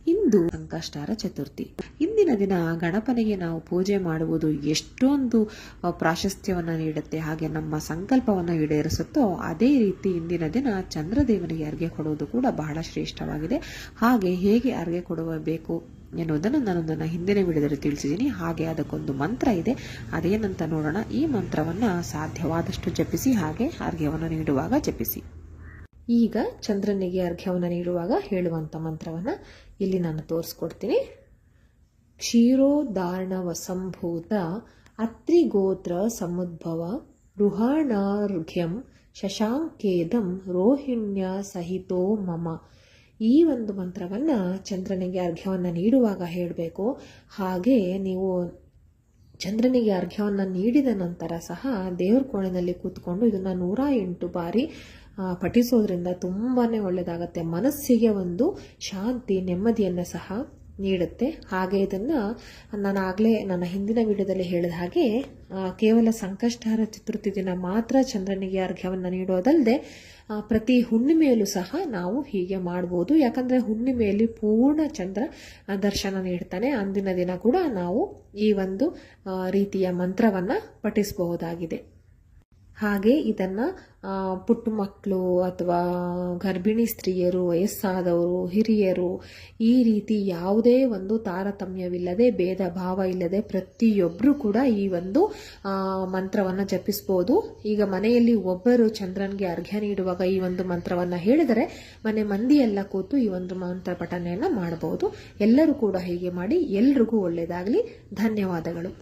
ಇಂದು ಸಂಕಷ್ಟಾರ ಚತುರ್ಥಿ. ಇಂದಿನ ದಿನ ಗಣಪನಿಗೆ ನಾವು ಪೂಜೆ ಮಾಡುವುದು ಎಷ್ಟೊಂದು ಪ್ರಾಶಸ್ತ್ಯವನ್ನು ನೀಡುತ್ತೆ, ಹಾಗೆ ನಮ್ಮ ಸಂಕಲ್ಪವನ್ನು ಈಡೇರಿಸುತ್ತೋ ಅದೇ ರೀತಿ ಇಂದಿನ ದಿನ ಚಂದ್ರದೇವನಿಗೆ ಅರ್ಘ್ಯ ಕೊಡುವುದು ಕೂಡ ಬಹಳ ಶ್ರೇಷ್ಠವಾಗಿದೆ. ಹಾಗೆ ಹೇಗೆ ಅರ್ಘ್ಯ ಕೊಡಬೇಕು ಎನ್ನುವುದನ್ನು ನಾನು ನನ್ನ ಹಿಂದಿನ ವಿಡಿಯೋದಲ್ಲಿ ತಿಳಿಸಿದ್ದೀನಿ. ಹಾಗೆ ಅದಕ್ಕೊಂದು ಮಂತ್ರ ಇದೆ, ಅದೇನಂತ ನೋಡೋಣ. ಈ ಮಂತ್ರವನ್ನು ಸಾಧ್ಯವಾದಷ್ಟು ಜಪಿಸಿ, ಹಾಗೆ ಅರ್ಘ್ಯವನ್ನು ನೀಡುವಾಗ ಜಪಿಸಿ. ಈಗ ಚಂದ್ರನಿಗೆ ಅರ್ಘ್ಯವನ್ನು ನೀಡುವಾಗ ಹೇಳುವಂಥ ಮಂತ್ರವನ್ನು ಇಲ್ಲಿ ನಾನು ತೋರಿಸ್ಕೊಡ್ತೀನಿ. ಕ್ಷೀರೋದಾರ್ಣವ ಸಂಭೂತ ಅತ್ರಿಗೋತ್ರ ಸಮುದ್ಭವ ರುಹಾಣಾರ್ಘ್ಯಂ ಶಶಾಂಕೇದಂ ರೋಹಿಣ್ಯ ಸಹಿತೋ ಮಮ. ಈ ಒಂದು ಮಂತ್ರವನ್ನು ಚಂದ್ರನಿಗೆ ಅರ್ಘ್ಯವನ್ನು ನೀಡುವಾಗ ಹೇಳಬೇಕು. ಹಾಗೆ ನೀವು ಚಂದ್ರನಿಗೆ ಅರ್ಘ್ಯವನ್ನು ನೀಡಿದ ನಂತರ ಸಹ ದೇವ್ರ ಕೋಣೆಯಲ್ಲಿ ಕೂತ್ಕೊಂಡು ಇದನ್ನು 108 ಬಾರಿ ಪಠಿಸೋದ್ರಿಂದ ತುಂಬಾ ಒಳ್ಳೆಯದಾಗತ್ತೆ. ಮನಸ್ಸಿಗೆ ಒಂದು ಶಾಂತಿ, ನೆಮ್ಮದಿಯನ್ನು ಸಹ ನೀಡುತ್ತೆ. ಹಾಗೆ ಇದನ್ನು ನಾನು ಆಗಲೇ ನನ್ನ ಹಿಂದಿನ ವಿಡಿಯೋದಲ್ಲಿ ಹೇಳಿದ ಹಾಗೆ ಕೇವಲ ಸಂಕಷ್ಟಾರ ಚತುರ್ಥಿ ದಿನ ಮಾತ್ರ ಚಂದ್ರನಿಗೆ ಅರ್ಘ್ಯವನ್ನು ನೀಡೋದಲ್ಲದೆ ಪ್ರತಿ ಹುಣ್ಣಿಮೆಯಲ್ಲೂ ಸಹ ನಾವು ಹೀಗೆ ಮಾಡ್ಬೋದು. ಯಾಕಂದರೆ ಹುಣ್ಣಿಮೆಯಲ್ಲಿ ಪೂರ್ಣ ಚಂದ್ರ ದರ್ಶನ ನೀಡ್ತಾನೆ. ಅಂದಿನ ದಿನ ಕೂಡ ನಾವು ಈ ಒಂದು ರೀತಿಯ ಮಂತ್ರವನ್ನು ಪಠಿಸಬಹುದಾಗಿದೆ. ಹಾಗೆ ಇದನ್ನು ಪುಟ್ಟ ಮಕ್ಕಳು ಅಥವಾ ಗರ್ಭಿಣಿ ಸ್ತ್ರೀಯರು, ವಯಸ್ಸಾದವರು, ಹಿರಿಯರು, ಈ ರೀತಿ ಯಾವುದೇ ಒಂದು ತಾರತಮ್ಯವಿಲ್ಲದೆ, ಭೇದ ಭಾವ ಇಲ್ಲದೆ ಪ್ರತಿಯೊಬ್ಬರು ಕೂಡ ಈ ಒಂದು ಮಂತ್ರವನ್ನು ಜಪಿಸ್ಬೋದು. ಈಗ ಮನೆಯಲ್ಲಿ ಒಬ್ಬರು ಚಂದ್ರನಿಗೆ ಅರ್ಘ್ಯ ನೀಡುವಾಗ ಈ ಒಂದು ಮಂತ್ರವನ್ನು ಹೇಳಿದರೆ ಮನೆ ಮಂದಿಯೆಲ್ಲ ಕೂತು ಈ ಒಂದು ಮಂತ್ರ ಪಠಣೆಯನ್ನು ಮಾಡಬಹುದು. ಎಲ್ಲರೂ ಕೂಡ ಹೀಗೆ ಮಾಡಿ. ಎಲ್ರಿಗೂ ಒಳ್ಳೆಯದಾಗಲಿ. ಧನ್ಯವಾದಗಳು.